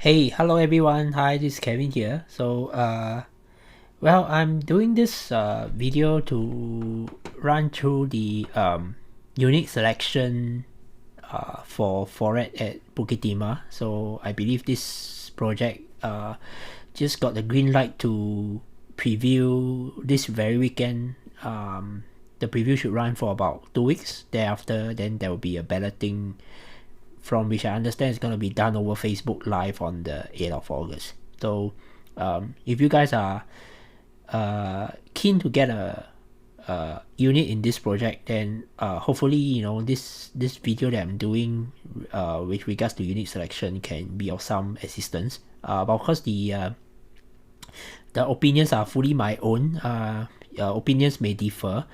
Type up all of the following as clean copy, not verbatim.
Hey, hello everyone. Hi, this is Kevin here. Well, I'm doing this video to run through the unit selection for Forett at Bukit Timah. So I believe this project just got the green light to preview this very weekend. The preview should run for about 2 weeks. Thereafter, then there will be a balloting, from which I understand is going to be done over Facebook Live on the 8th of August. So if you guys are keen to get a unit in this project, then hopefully this video that I'm doing with regards to unit selection can be of some assistance. But of course the opinions are fully my own. Opinions may differ,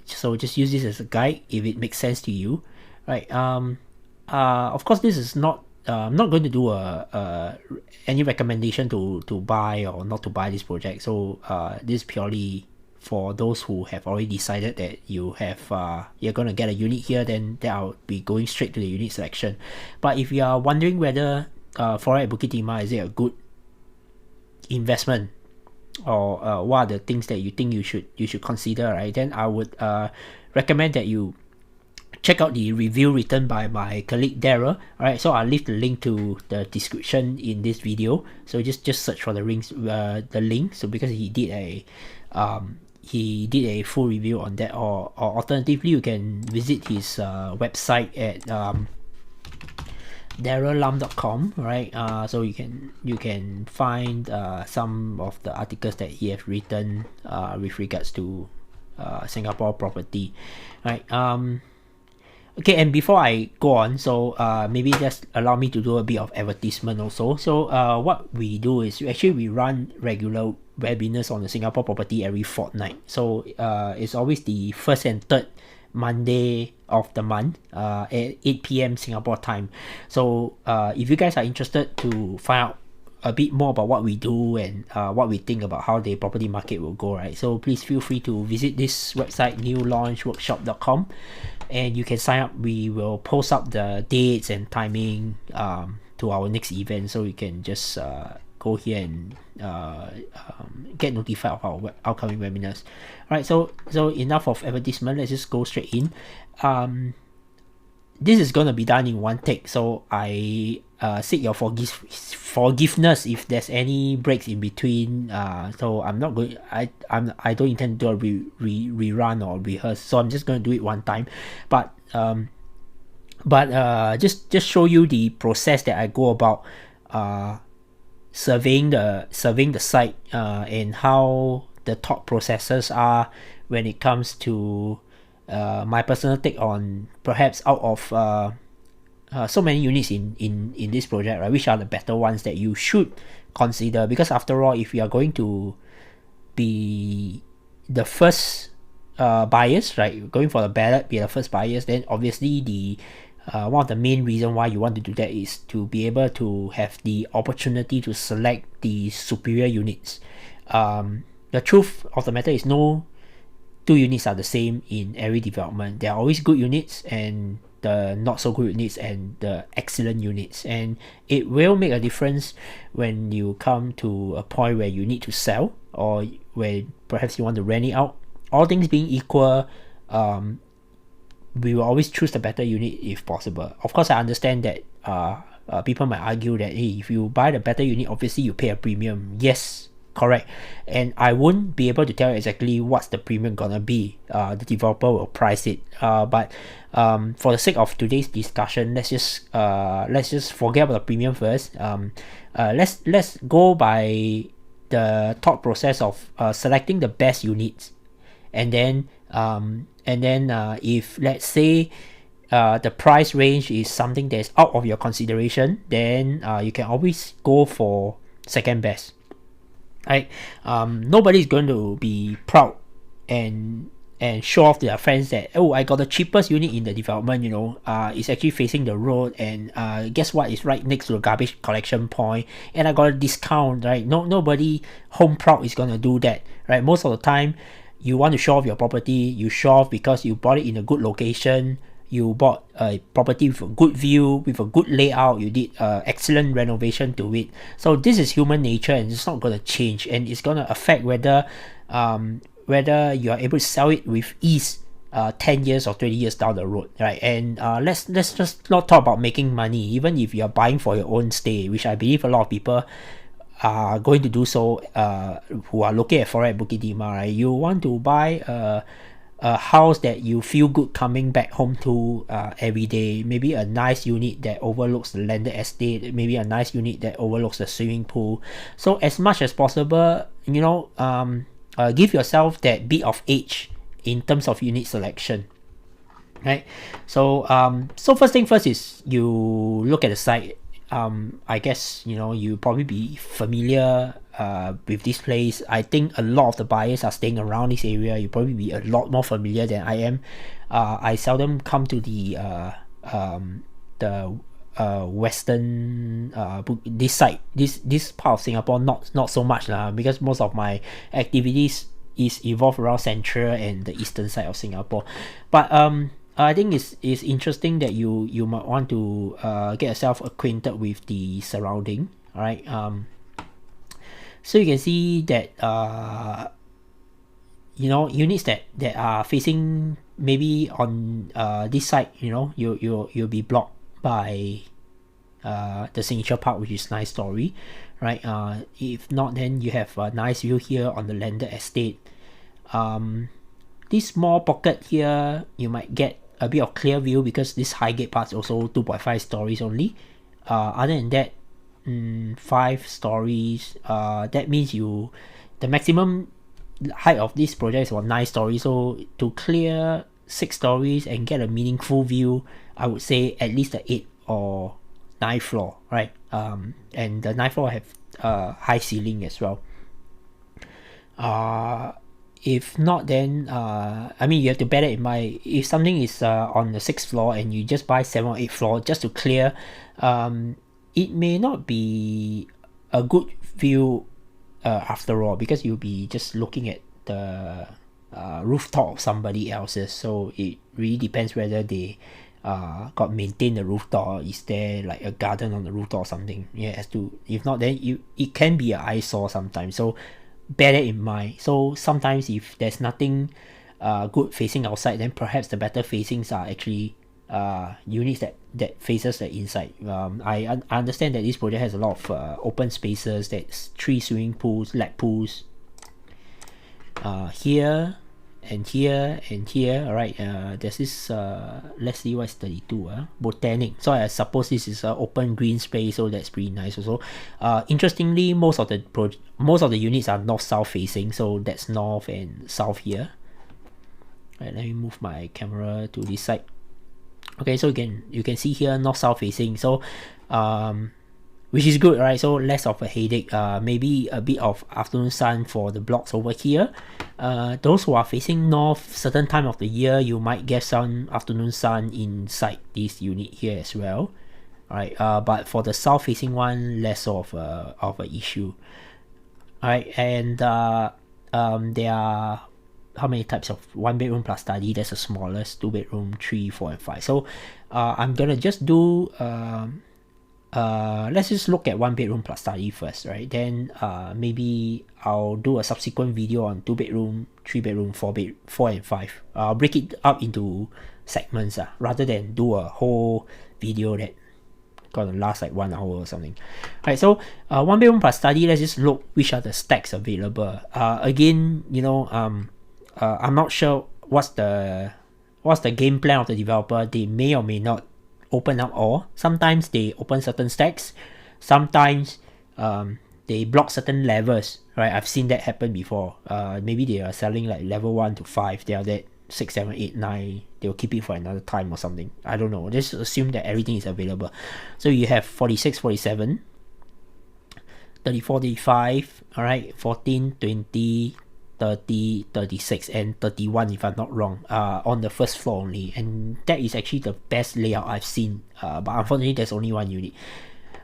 so just use this as a guide if it makes sense to you, right? Of course, this is not I'm not going to do any recommendation to buy or not to buy this project. So this is purely for those who have already decided that you're going to get a unit here. Then I'll be going straight to the unit selection. But if you are wondering whether Forett Bukit Timah is it a good investment, or what are the things that you think you should consider, right? Then I would recommend that you check out the review written by my colleague Daryl. Alright, so I'll leave the link to the description in this video. So just search for the link. So because he did a full review on that, or alternatively you can visit his website at daryllam.com, right? So you can find some of the articles that he has written with regards to Singapore property, right? Okay, and before I go on, so maybe just allow me to do a bit of advertisement also. So what we do is we run regular webinars on the Singapore property every fortnight. So it's always the first and third Monday of the month at 8 p.m. Singapore time. So if you guys are interested to find out a bit more about what we do and what we think about how the property market will go, right? So please feel free to visit this website, newlaunchworkshop.com, and you can sign up. We will post up the dates and timing to our next event, so you can just go here and get notified of our upcoming webinars. Alright, so enough of advertisement. Let's just go straight in. This is gonna be done in one take, so I seek your forgiveness if there's any breaks in between. So I'm not going. I don't intend to do a rerun or rehearse. So I'm just gonna do it one time, but just show you the process that I go about surveying the site and how the thought processes are when it comes to my personal take on perhaps out of so many units in this project, right? Which are the better ones that you should consider? Because after all, if you are going to be the first buyers, right, going for the ballot, be the first buyers, then obviously the one of the main reason why you want to do that is to be able to have the opportunity to select the superior units. The truth of the matter is no two units are the same in every development. There are always good units and the not so good units and the excellent units, and it will make a difference when you come to a point where you need to sell, or where perhaps you want to rent it out. All things being equal, we will always choose the better unit if possible. Of course, I understand that people might argue that, hey, if you buy the better unit, obviously you pay a premium. Yes, correct. And I won't be able to tell you exactly what's the premium gonna be. The developer will price it. But for the sake of today's discussion, let's just forget about the premium first. Let's go by the thought process of selecting the best units, and then if let's say the price range is something that's out of your consideration, then you can always go for second best. Right? Nobody's going to be proud and show off to their friends that, oh, I got the cheapest unit in the development, it's actually facing the road, and guess what, it's right next to a garbage collection point, and I got a discount, right? Nobody home proud is gonna do that, right? Most of the time you want to show off your property, you show off because you bought it in a good location, you bought a property with a good view, with a good layout, you did excellent renovation to it. So this is human nature, and it's not going to change, and it's going to affect whether you are able to sell it with ease 10 years or 20 years down the road, right? And let's just not talk about making money. Even if you're buying for your own stay, which I believe a lot of people are going to do so, who are looking at Forett Bukit Timah, right? You want to buy a house that you feel good coming back home to every day. Maybe a nice unit that overlooks the landed estate, maybe a nice unit that overlooks the swimming pool. So as much as possible, give yourself that bit of edge in terms of unit selection, right? So first thing first is you look at the site. I guess you probably be familiar with this place. I think a lot of the buyers are staying around this area. You probably be a lot more familiar than I am. I seldom come to the western this side, this part of Singapore, not so much because most of my activities is evolved around central and the eastern side of Singapore. But I think it's interesting that you might want to get yourself acquainted with the surrounding. All right. So you can see that units that are facing maybe on this side, you'll be blocked by the signature park, which is nice story, right? If not, then you have a nice view here on the landed estate. This small pocket here, you might get a bit of clear view because this Highgate part is also 2.5 stories only. Other than that, 5 stories. That means the maximum height of this project is about 9 stories. So to clear 6 stories and get a meaningful view, I would say at least the 8th or 9th floor, right? And the 9th floor have high ceiling as well. If not, then you have to bear that in mind. If something is on the 6th floor and you just buy 7th or 8th floor just to clear, it may not be a good view after all, because you'll be just looking at the rooftop of somebody else's. So it really depends whether they got maintained the rooftop, or is there like a garden on the rooftop or something. If not, then it can be an eyesore sometimes. So bear that in mind. So sometimes if there's nothing good facing outside, then perhaps the better facings are actually units that faces the inside. I understand that this project has a lot of open spaces. That's 3 swimming pools, lap pools, here and here and here. Alright, there's this let's see what's 32 botanic. So I suppose this is an open green space, so that's pretty nice also. Interestingly, most of the units are north-south facing, so that's north and south here. Right, let me move my camera to this side. Okay, so you can see here north-south facing, so which is good, right? So less of a headache. Maybe a bit of afternoon sun for the blocks over here. Those who are facing north, certain time of the year, you might get some afternoon sun inside this unit here as well. Alright, but for the south facing one, less of a issue. Alright, and there are how many types of 1 bedroom plus study? That's the smallest. 2 bedroom, 3, 4 and 5. So I'm gonna just do let's just look at 1 bedroom plus study first, right? Then maybe I'll do a subsequent video on 2 bedroom, 3 bedroom, 4 and 5. I'll break it up into segments rather than do a whole video that gonna last like 1 hour or something. Alright, so 1 bedroom plus study, let's just look which are the stacks available. Again, I'm not sure what's the game plan of the developer. They may or may not open up all. Sometimes they open certain stacks, sometimes they block certain levels, right? I've seen that happen before. Maybe they are selling like level 1 to 5, they are that 6, 7, 8, 9, they'll keep it for another time or something. I don't know, just assume that everything is available. So you have 46, 47, 34, 35, alright, 14, 20, 30, 36 and 31 if I'm not wrong, on the first floor only, and that is actually the best layout I've seen, but unfortunately there's only 1 unit.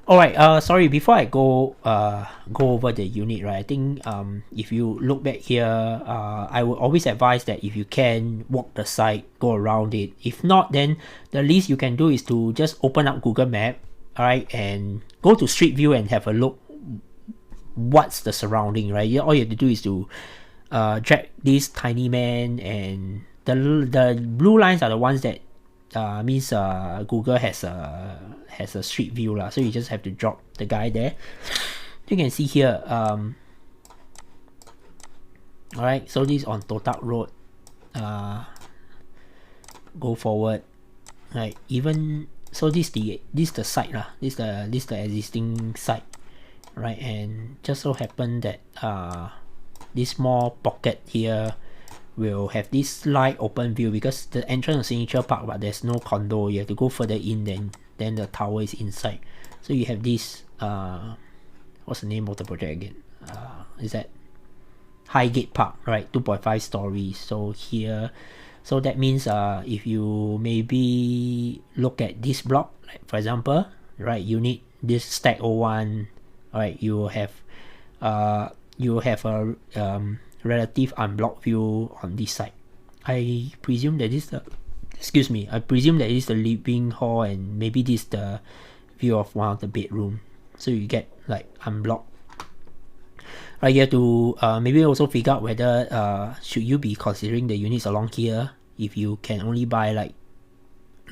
Alright, sorry, before I go over the unit, right, I think if you look back here, I would always advise that if you can walk the site, go around it. If not, then the least you can do is to just open up Google Map, alright, and go to Street View and have a look what's the surrounding, right? All you have to do is to drag this tiny man, and the blue lines are the ones that means Google has a street view lah, so you just have to drop the guy there. You can see here, alright, so this is on Totak Road. Go forward, right? Even so, this is the site lah. This is the existing site, right? And just so happen that this small pocket here will have this slight open view because the entrance of Signature Park, but there's no condo. You have to go further in, then the tower is inside. So you have this what's the name of the project again? Is that Highgate Park, right? 2.5 stories. So here, so that means if you maybe look at this block, like for example, right, you need this stack 01, alright, you have a relative unblocked view on this side. I presume that is the living hall, and maybe this is the view of one of the bedroom. So you get like unblocked. Right, you have to maybe also figure out whether should you be considering the units along here. If you can only buy like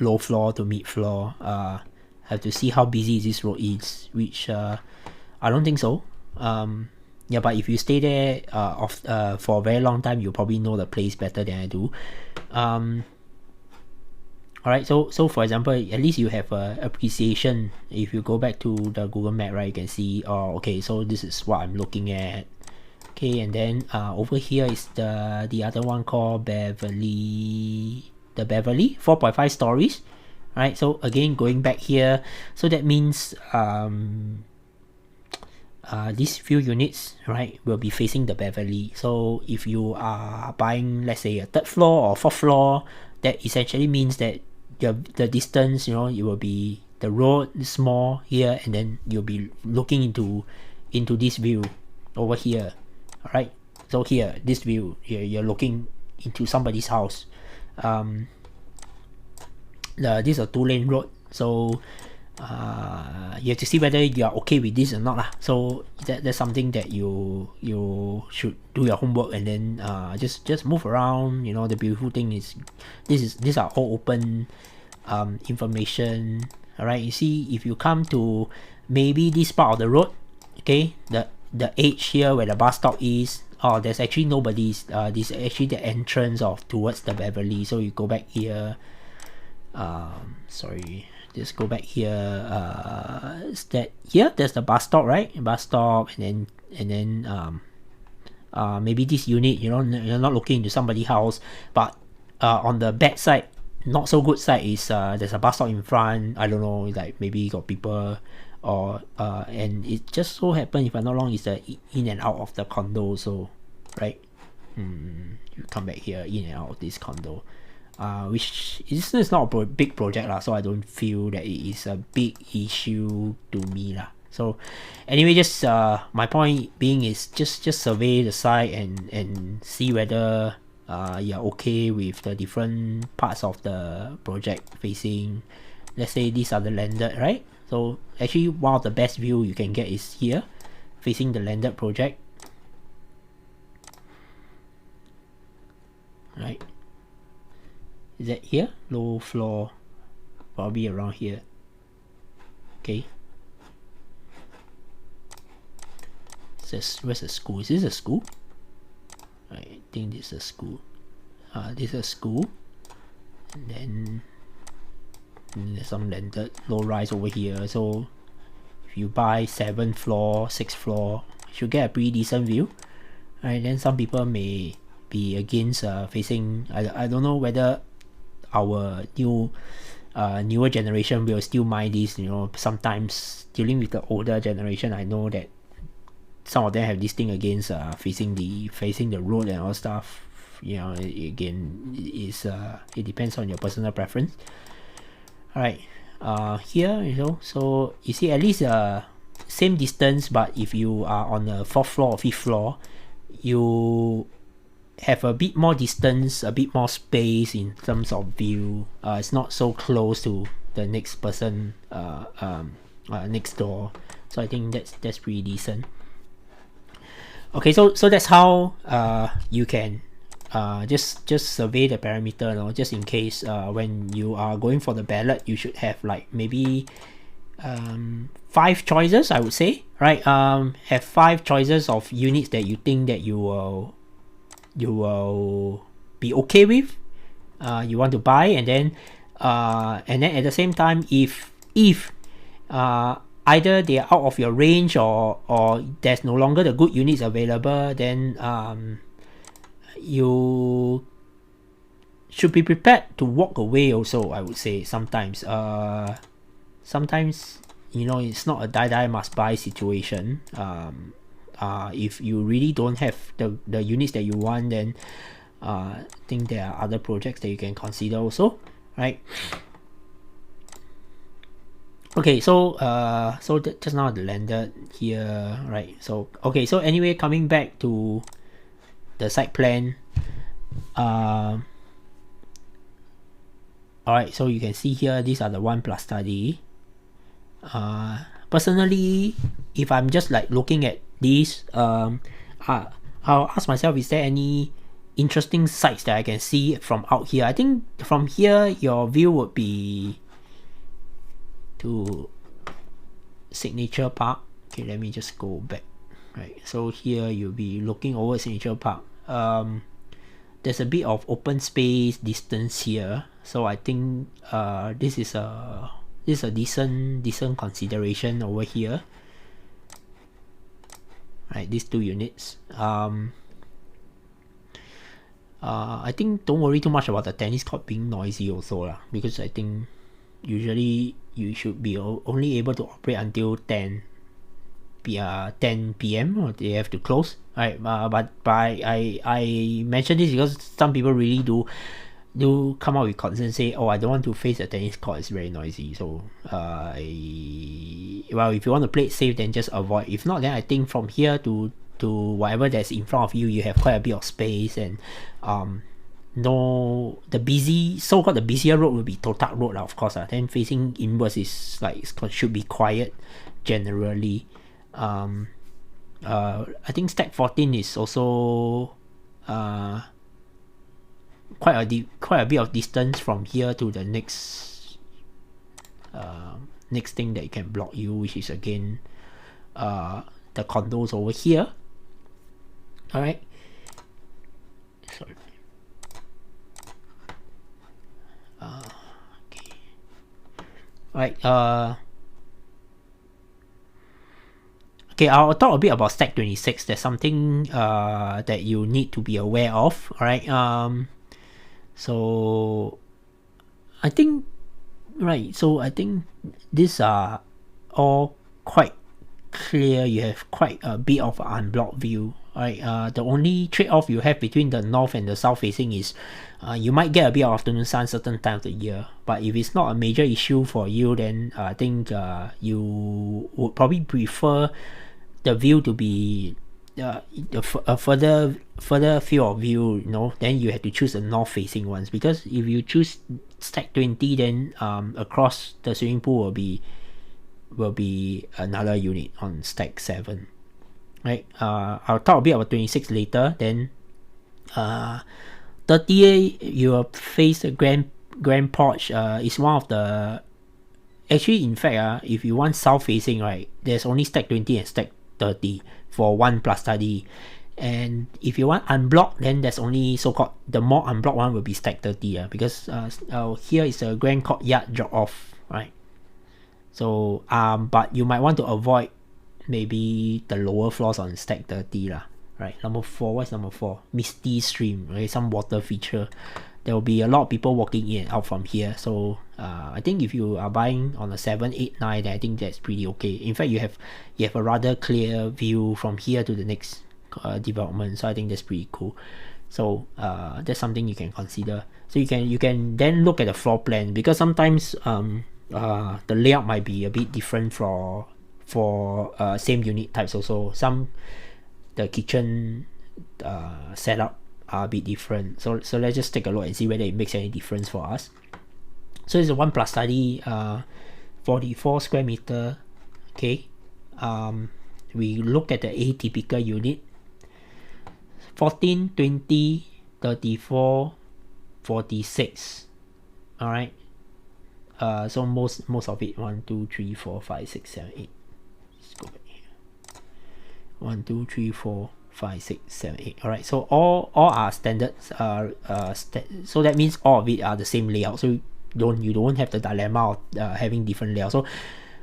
low floor to mid floor, have to see how busy this road is, which I don't think so. Yeah, but if you stay there for a very long time, you probably know the place better than I do. Alright, so for example, at least you have a appreciation. If you go back to the Google Map, right, you can see, oh, okay, so this is what I'm looking at. Okay, and then over here is the other one called Beverly, 4.5 stories. Right, so again, going back here, so that means these few units, right, will be facing the Beverly. So if you are buying, let's say, a third floor or fourth floor, that essentially means that the distance, it will be the road is small here, and then you'll be looking into this view over here. All right, so here, this view, you're looking into somebody's house. This is a 2-lane road, so you have to see whether you are okay with this or not lah. So that's something that you should do your homework, and then just move around. The beautiful thing is these are all open information. All right, you see, if you come to maybe this part of the road, okay, the edge here where the bus stop is, there's actually nobody's. This is actually the entrance towards the Beverly. So you go back here. Sorry, just go back here. Is that here? There's the bus stop, right? Bus stop, and then maybe this unit, you're not looking into somebody's house, but on the bad side, not so good side is there's a bus stop in front. I don't know, like maybe got people, or and it just so happen, if I'm not wrong, is the in and out of the condo. So right, you come back here, in and out of this condo. Which is not a big project lah, so I don't feel that it is a big issue to me lah. So anyway, just my point being is just survey the site and see whether you're okay with the different parts of the project facing. Let's say these are the landed, right? So actually one of the best view you can get is here, facing the landed project, right? Is that here? Low floor, probably around here. Okay. Where's the school? Is this a school? I think this is a school. This is a school. And then there's some landed low rise over here. So if you buy 7th floor, 6th floor, you should get a pretty decent view. Alright, then some people may be against facing. I don't know whether our newer generation will still mind this. Sometimes dealing with the older generation, I know that some of them have this thing against facing the road and all stuff. Again, it depends on your personal preference. Alright, here, so you see at least same distance, but if you are on the 4th floor or 5th floor, you have a bit more distance, a bit more space in terms of view. It's not so close to the next person next door, so I think that's pretty decent. Okay, so that's how you can just survey the parameter, just in case when you are going for the ballot, you should have like maybe 5 choices, I would say, right? Have 5 choices of units that you think that you will be okay with, you want to buy, and then at the same time, if either they are out of your range or there's no longer the good units available, then you should be prepared to walk away also, I would say. Sometimes it's not a die must buy situation. If you really don't have the units that you want, then I think there are other projects that you can consider also, right? Okay, so just now the landed here, right? So okay, so anyway, coming back to the site plan, alright, so you can see here, these are the 1+Study. Personally, if I'm just like looking at these, I'll ask myself, is there any interesting sites that I can see from out here? I think from here your view would be to Signature Park. Okay, let me just go back. Right, so here you'll be looking over Signature Park. There's a bit of open space distance here, so I think this is a decent consideration over here. Right, these 2 units. I think don't worry too much about the tennis court being noisy also lah, because I think usually you should be only able to operate until 10 p.m. or they have to close, right? But I mention this because some people really do come out with concerns, say, oh, I don't want to face the tennis court, it's very noisy. So if you want to play it safe, then just avoid. If not, then I think from here to whatever that's in front of you, you have quite a bit of space, and the busier road will be Toh Tuck Road, of course. Then facing inwards is like should be quiet generally. I think Stack 14 is also quite a bit of distance from here to the next thing that can block you, which is again the condos over here. Alright, sorry. Okay. Alright, okay, I'll talk a bit about Stack 26. There's something that you need to be aware of. Alright, so I think these are all quite clear. You have quite a bit of an unblocked view. Right, the only trade-off you have between the north and the south facing is you might get a bit of afternoon sun certain time of the year, but if it's not a major issue for you, then I think you would probably prefer the view to be a further field of view, then you have to choose the north facing ones, because if you choose Stack 20, then across the swimming pool will be another unit on Stack 7. Right, I'll talk a bit about 26 later. Then 38, you will face the grand porch. Is one of the, actually, in fact, if you want south facing, right, there's only Stack 20 and Stack 30 for 1+Study. And if you want unblocked, then there's only so-called, the more unblocked one will be Stack 30, because here is a grand courtyard drop off, right? So but you might want to avoid maybe the lower floors on Stack 30 lah, right? Number 4, what's number 4? Misty Stream, okay, some water feature. There will be a lot of people walking in and out from here, so I think if you are buying on a 7, 8, 9, then I think that's pretty okay. In fact, you have a rather clear view from here to the next development, so I think that's pretty cool. So that's something you can consider. So you can then look at the floor plan, because sometimes the layout might be a bit different for same unit types also. The kitchen setup are a bit different. So let's just take a look and see whether it makes any difference for us. So it's a 1+Study 44 square meter. Okay, we look at the atypical unit: 14, 20, 34, 46. All right. So most of it, 1, 2, 3, 4, 5, 6, 7, 8. Let's go back here. 1, 2, 3, 4, 5, 6, 7, 8. All right. So all are standards. So that means all of it are the same layout. So you don't have the dilemma of having different layouts.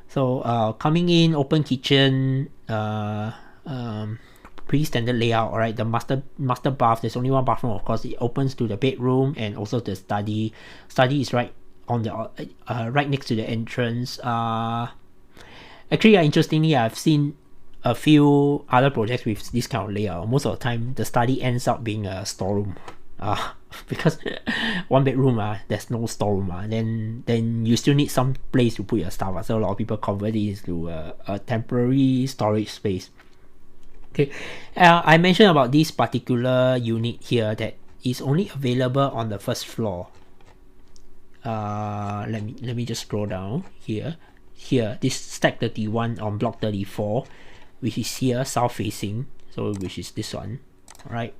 So coming in, open kitchen, pretty standard layout. All right. The master bath. There's only one bathroom, of course. It opens to the bedroom and also the study. Study is right on the right next to the entrance. Actually, interestingly, I've seen a few other projects with this kind of layout. Most of the time, the study ends up being a storeroom. Because one bedroom, there's no storeroom. Then you still need some place to put your stuff. So a lot of people convert it into a temporary storage space. Okay, I mentioned about this particular unit here that is only available on the first floor. Let me just scroll down here. This stack 31 on block 34, which is here south facing, so which is this one, right?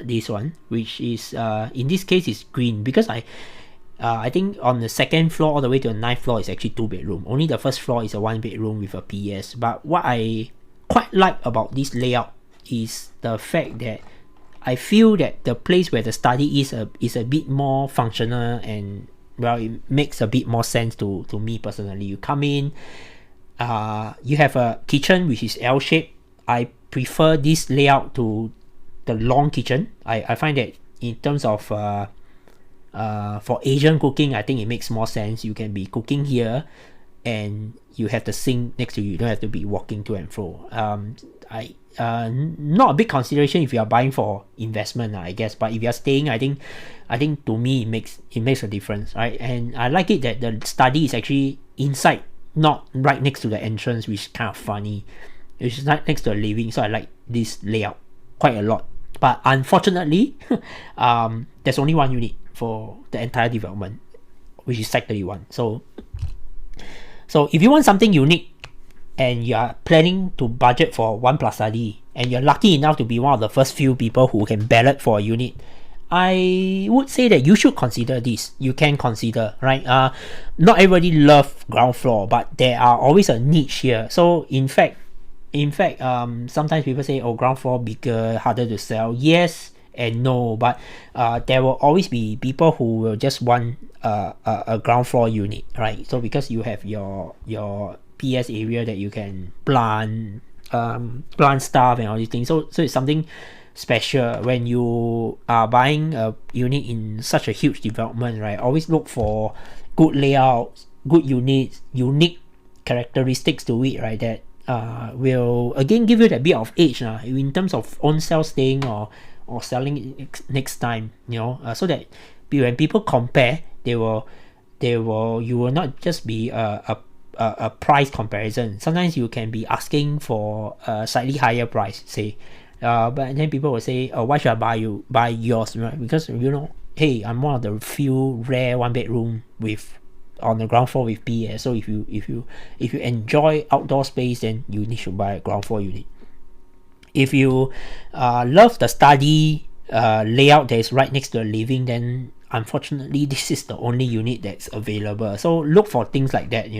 This one, which is in this case is green, because I think on the second floor all the way to the 9th floor is actually 2 bedroom. Only the first floor is a 1 bedroom with a PS. But what I quite like about this layout is the fact that I feel that the place where the study is a bit more functional, and well, it makes a bit more sense to me personally. You come in, you have a kitchen which is L-shaped. I prefer this layout to the long kitchen. I find that in terms of for Asian cooking, I think it makes more sense. You can be cooking here and you have the sink next to you. You don't have to be walking to and fro. Not a big consideration if you are buying for investment, I guess. But if you are staying, I think to me it makes a difference, right? And I like it that the study is actually inside, not right next to the entrance, which is kind of funny. It's right next to the living, so I like this layout quite a lot. But unfortunately, there's only one unit for the entire development, which is Site 31. So if you want something unique and you are planning to budget for 1+Study, and you're lucky enough to be one of the first few people who can ballot for a unit, I would say that you should consider this. You can consider, right? Not everybody loves ground floor, but there are always a niche here. So in fact, sometimes people say, oh, ground floor bigger, harder to sell. Yes and no, but there will always be people who will just want a ground floor unit, right? So because you have your PS area that you can plant stuff and all these things. So it's something special when you are buying a unit in such a huge development, right? Always look for good layouts, good units, unique characteristics to it, right? That will again give you that bit of edge in terms of own self staying or selling it next time, so that when people compare, you will not just be a price comparison. Sometimes you can be asking for a slightly higher price, say, but then people will say, oh, why should I buy yours, right? Because hey, I'm one of the few rare 1 bedroom on the ground floor with PS. So if you enjoy outdoor space, then you need to buy a ground floor unit. If you love the study layout that is right next to the living, then unfortunately this is the only unit that's available. So look for things like that,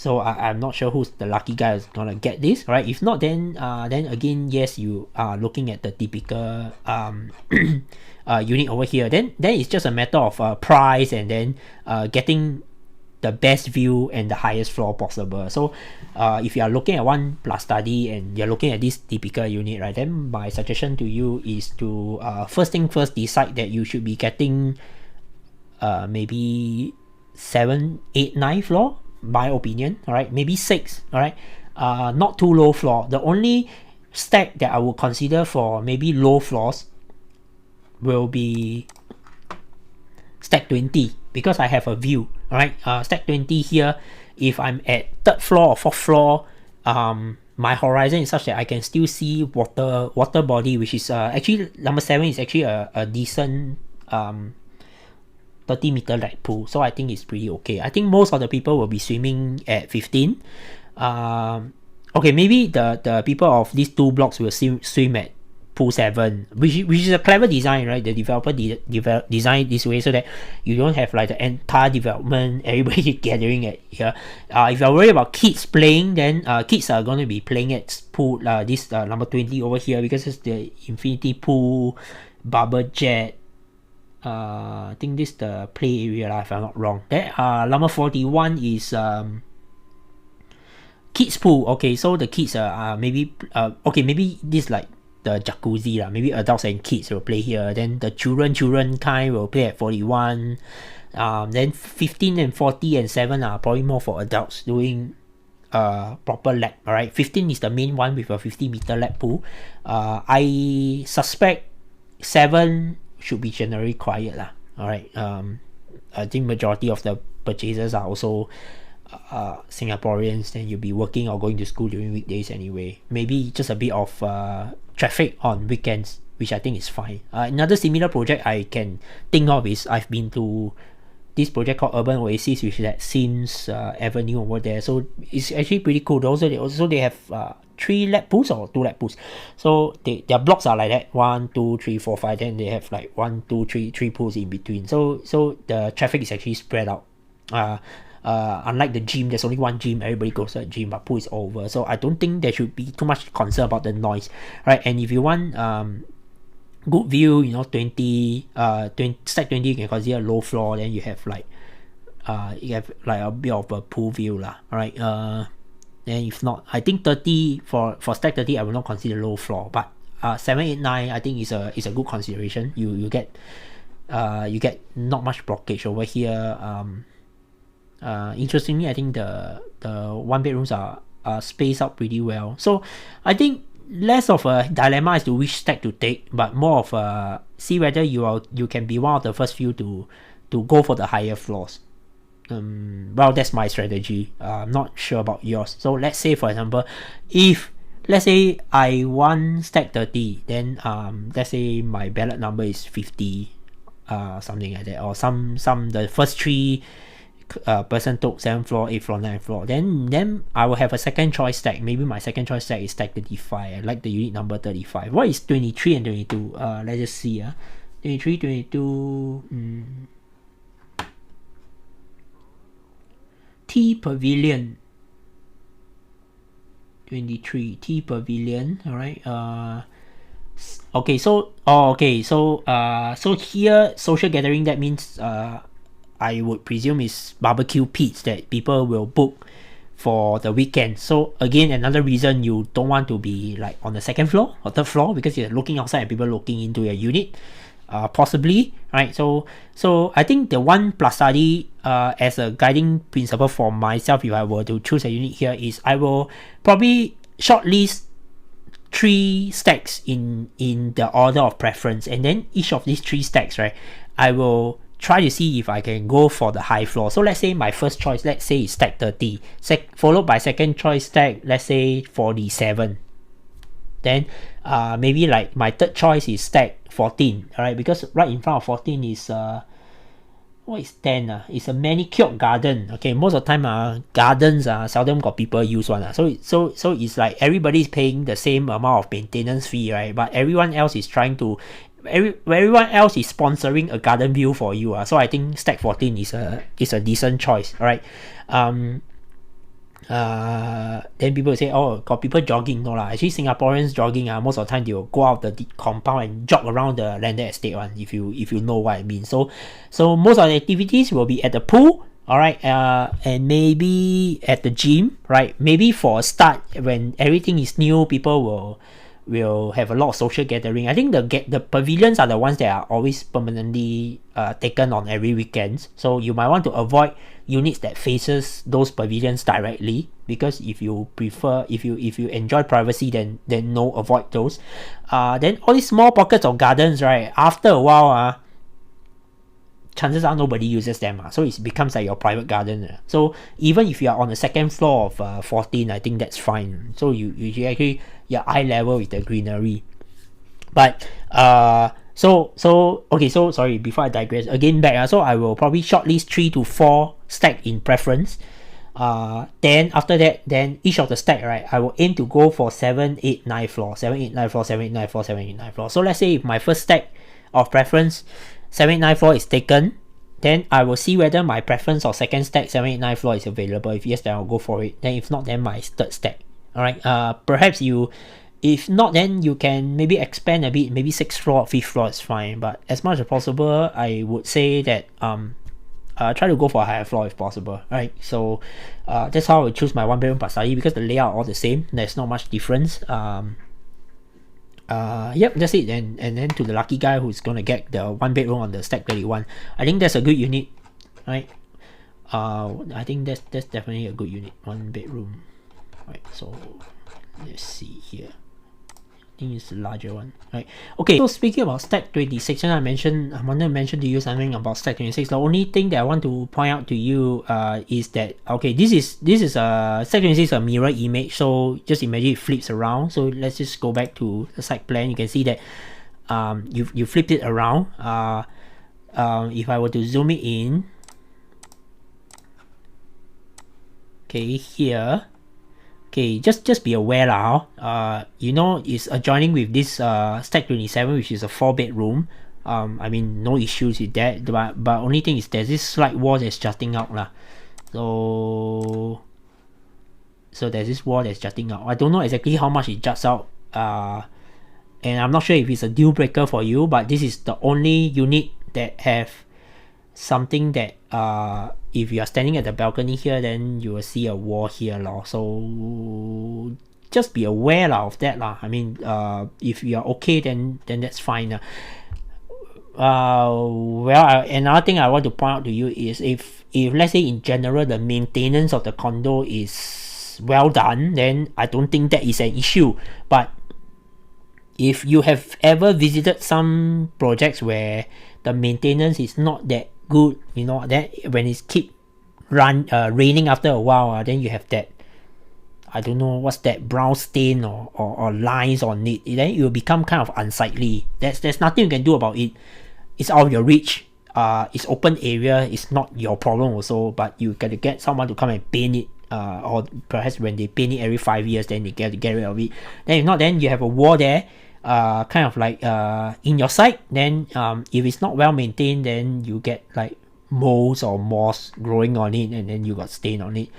so I'm not sure who's the lucky guy who's gonna get this, right? If not, then again, yes, you are looking at the typical unit over here. Then it's just a matter of price, and then getting the best view and the highest floor possible. So if you are looking at 1+Study and you're looking at this typical unit, right, then my suggestion to you is to first thing first, decide that you should be getting maybe 7, 8, 9 floor, my opinion. All right, maybe 6. All right, not too low floor. The only stack that I would consider for maybe low floors will be stack 20, because I have a view. Alright, stack 20 here. If I'm at third floor or fourth floor, my horizon is such that I can still see water body, which is actually number 7 is actually a decent 30-meter lap pool. So I think it's pretty okay. I think most of the people will be swimming at 15. Okay, maybe the people of these 2 blocks will swim at pool 7, which is a clever design, right? The developer designed this way so that you don't have like the entire development, everybody gathering at here. If you're worried about kids playing, then kids are going to be playing at pool this number 20 over here, because it's the infinity pool, bubble jet. I think this is the play area if I'm not wrong. Then number 41 is kids pool. Okay, so the kids are maybe okay, maybe this like the jacuzzi lah. Maybe adults and kids will play here. Then the children kind will play at 41. Then 15 and 40 and 7 are probably more for adults doing proper lap. Alright, 15 is the main one with a 50-meter lap pool. I suspect 7 should be generally quiet lah. Alright, I think majority of the purchasers are also Singaporeans. Then you'll be working or going to school during weekdays anyway. Maybe just a bit of traffic on weekends, which I think is fine. Another similar project I can think of is I've been to this project called Urban Oasis, which is at Sims Avenue over there. So it's actually pretty cool. They have 3 lap pools or 2 lap pools. So their blocks are like that, 1, 2, 3, 4, 5. Then they have like 1, 2, 3 pools in between. So the traffic is actually spread out. Unlike the gym, there's only one gym, everybody goes to the gym, but pool is over. So I don't think there should be too much concern about the noise, right? And if you want good view, 20 stack 20 you can consider low floor. Then you have like a bit of a pool view lah. Alright, then if not, I think 30 for stack 30 I will not consider low floor, but 7, 8, 9 I think is a good consideration. You get not much blockage over here. Interestingly, I think the 1 bedrooms are spaced out pretty well. So I think less of a dilemma as to which stack to take, but more of a see whether you can be one of the first few to go for the higher floors. Well, that's my strategy. I'm not sure about yours. So let's say, for example, if let's say I want stack 30, then let's say my ballot number is 50, something like that, or some the first 3 person took 7th floor, 8th floor, 9th floor, then I will have a second choice stack. Maybe my second choice stack is stack 35. I like the unit number 35. What is 23 and 22? Let's just see. 23, 22. T Pavilion. 23 T Pavilion. Alright. Okay, so here social gathering, that means I would presume is barbecue pits that people will book for the weekend. So again, another reason you don't want to be like on the 2nd floor or 3rd floor, because you're looking outside and people looking into your unit, possibly, right? So I think the 1+Study as a guiding principle for myself, if I were to choose a unit here, is I will probably shortlist 3 stacks in the order of preference, and then each of these 3 stacks, right, I will try to see if I can go for the high floor. So let's say my first choice, let's say is stack 30, followed by second choice stack, let's say 47. Then maybe like my third choice is stack 14, alright, because right in front of 14 is what is 10? It's a manicured garden. Okay, most of the time gardens seldom got people use one. So it's like everybody's paying the same amount of maintenance fee, right? But everyone else is trying to everyone else is sponsoring a garden view for you. So I think stack 14 is a decent choice. Alright. Then people say, oh, got people jogging. No lah, actually Singaporeans jogging, most of the time they will go out the compound and jog around the landed estate one, if you know what I mean. So most of the activities will be at the pool, alright, and maybe at the gym, right? Maybe for a start, when everything is new, people will have a lot of social gathering. I think the pavilions are the ones that are always permanently taken on every weekends. So you might want to avoid units that faces those pavilions directly, because if you enjoy privacy, then no, avoid those. Then all these small pockets of gardens, right, after a while chances are nobody uses them. So it becomes like your private garden. So even if you are on the second floor of 14, I think that's fine. So you actually, you're eye level with the greenery. But okay, so sorry, before I digress again back, so I will probably shortlist 3 to 4 stack in preference. Then after that, then each of the stack, right, I will aim to go for 7, 8, 9 floor, 7, 8, 9 floor, 7, 8, 9 floor, 7, 8, 9 floor. So let's say if my first stack of preference 7, 8, 9 floor is taken, then I will see whether my preference or second stack 7, 8, 9 floor is available. If yes, then I'll go for it. Then if not, then my third stack. Alright, perhaps if not, then you can maybe expand a bit, maybe 6th floor, 5th floor is fine. But as much as possible, I would say that try to go for a higher floor if possible, right? So that's how I would choose my 1 bedroom plus study, because the layout are all the same. There's not much difference. Yep, that's it. And then to the lucky guy who's gonna get the 1 bedroom on the stack 31, I think that's a good unit, right? I think that's definitely a good unit, 1 bedroom, right? So let's see here. I think it's the larger one, right? Okay, so speaking about stack 26, and I wanted to mention to you something about stack 26. The only thing that I want to point out to you is that, okay, this is a stack 26 a mirror image, so just imagine it flips around. So let's just go back to the site plan. You can see that you flipped it around. If I were to zoom it in, okay, here. Okay, just be aware now. You know, it's adjoining with this stack 27, which is a 4 bedroom. I mean, no issues with that. But only thing is there's this slight wall that's jutting out lah. So there's this wall that's jutting out. I don't know exactly how much it juts out. And I'm not sure if it's a deal breaker for you. But this is the only unit that have something that if you are standing at the balcony here, then you will see a wall here lor. So just be aware of that lah. I mean, if you are okay, then that's fine. Another thing I want to point out to you is if let's say in general the maintenance of the condo is well done, then I don't think that is an issue. But if you have ever visited some projects where the maintenance is not that good, you know, that when it's keep raining after a while, then you have that, I don't know what's that, brown stain or lines on it, then it will become kind of unsightly. There's nothing you can do about it. It's out of your reach. It's open area. It's not your problem also, but you gotta get someone to come and paint it, or perhaps when they paint it every 5 years, then they get rid of it. Then if not, then you have a wall there, kind of like in your sight. Then if it's not well maintained, then you get like molds or moss growing on it, and then you got stain on it.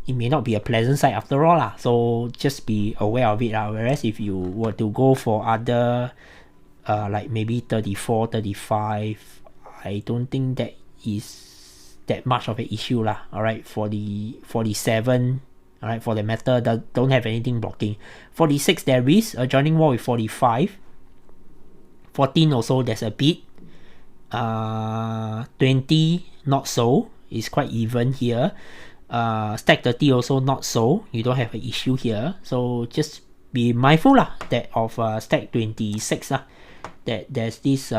It may not be a pleasant sight after all lah. So just be aware of it lah. Whereas if you were to go for other like maybe 34, 35, I don't think that is that much of an issue lah. Alright, for the 47, alright, for the matter, don't have anything blocking. 46 there is adjoining wall with 45. 14 also there's a bit. 20 not so, it's quite even here. Stack 30 also not so, you don't have an issue here. So just be mindful lah that of stack 26 lah, that there's this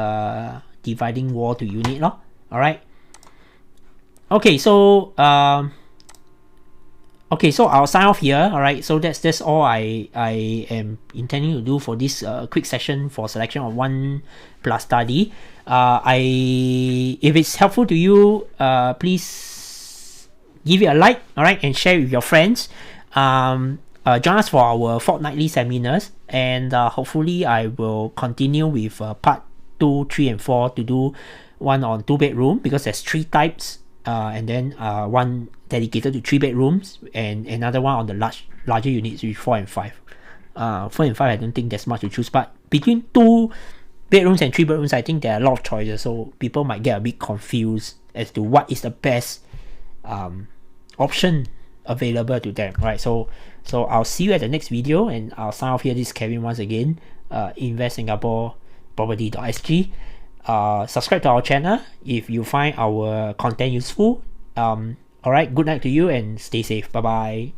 dividing wall to unit lor. Alright. Okay, so so I'll sign off here. Alright, so that's all I am intending to do for this quick session for selection of 1+Study. If it's helpful to you, please give it a like, alright, and share with your friends. Join us for our fortnightly seminars, and hopefully I will continue with part 2, 3, and 4 to do one on 2 bedroom, because there's 3 types, and then one dedicated to 3 bedrooms, and another one on the larger units with 4 and 5. 4 and 5, I don't think there's much to choose, but between 2 bedrooms and 3 bedrooms, I think there are a lot of choices, so people might get a bit confused as to what is the best option available to them, right? So I'll see you at the next video, and I'll sign off here. This is Kevin once again, Invest Singapore Property.sg. Subscribe to our channel if you find our content useful. Alright, good night to you and stay safe. Bye bye.